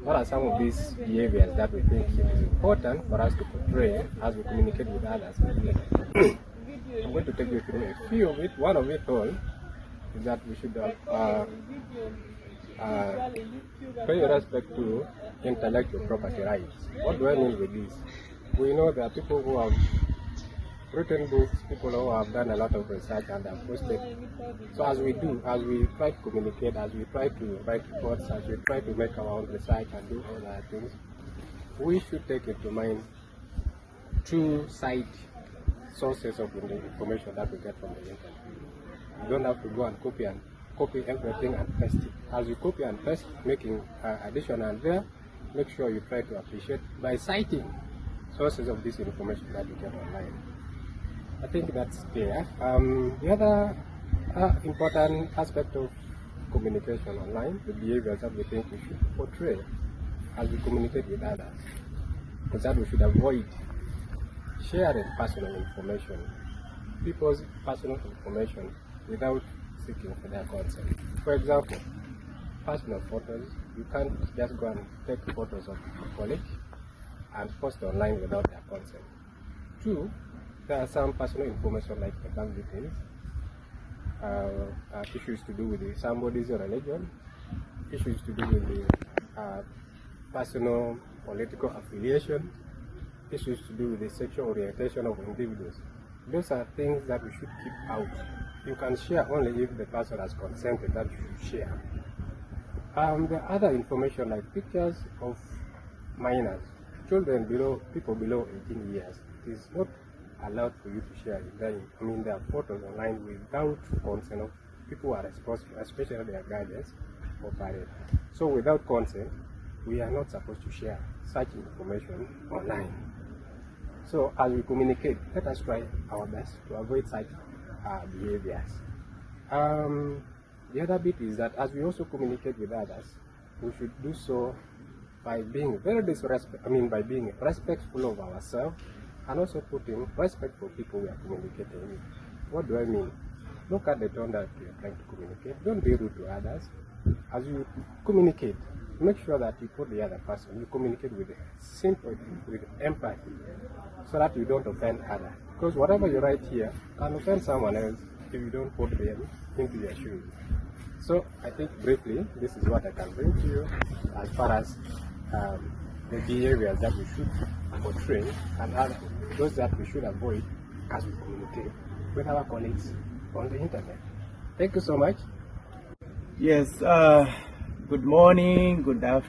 What are some of these behaviors that we think it is important for us to portray as we communicate with others? I'm going to take you through a few of it. One of it all is that we should pay respect to intellectual property rights. What do I mean with this? We know there are people who have written books, people who have done a lot of research and have posted. So as we try to communicate, as we try to write reports, as we try to make our own research and do all other things, we should take into mind two-side sources of the information that we get from the internet. You don't have to go and copy everything and paste it. As you copy and paste, making addition and there, make sure you try to appreciate by citing sources of this information that you get online. I think that's clear. The other important aspect of communication online, the behaviors that we think we should portray as we communicate with others, is that we should avoid sharing personal information, people's personal information, without seeking for their consent. For example, personal photos, you can't just go and take photos of a colleague and post online without their consent. Two, there are some personal information like the bank details, issues to do with somebody's religion, issues to do with the personal political affiliation, issues to do with the sexual orientation of individuals. Those are things that we should keep out. You can share only if the person has consented that you should share. The other information like pictures of minors, children people below 18 years, it is not allowed for you to share their photos online without consent of people who are responsible, especially their guardians or parents. So without consent, we are not supposed to share such information online. So as we communicate, let us try our best to avoid such behaviors. The other bit is that as we also communicate with others, we should do so by being by being respectful of ourselves and also putting respect for people we are communicating with. What do I mean? Look at the tone that you are trying to communicate. Don't be rude to others. As you communicate, make sure that you put the other person, you communicate with sympathy, with empathy, so that you don't offend others. Because whatever you write here can offend someone else if you don't put them into your shoes. So I think briefly, this is what I can bring to you as far as the behaviors that we should portray and those that we should avoid as we communicate with our colleagues on the internet. Thank you so much. Yes, good morning, good afternoon.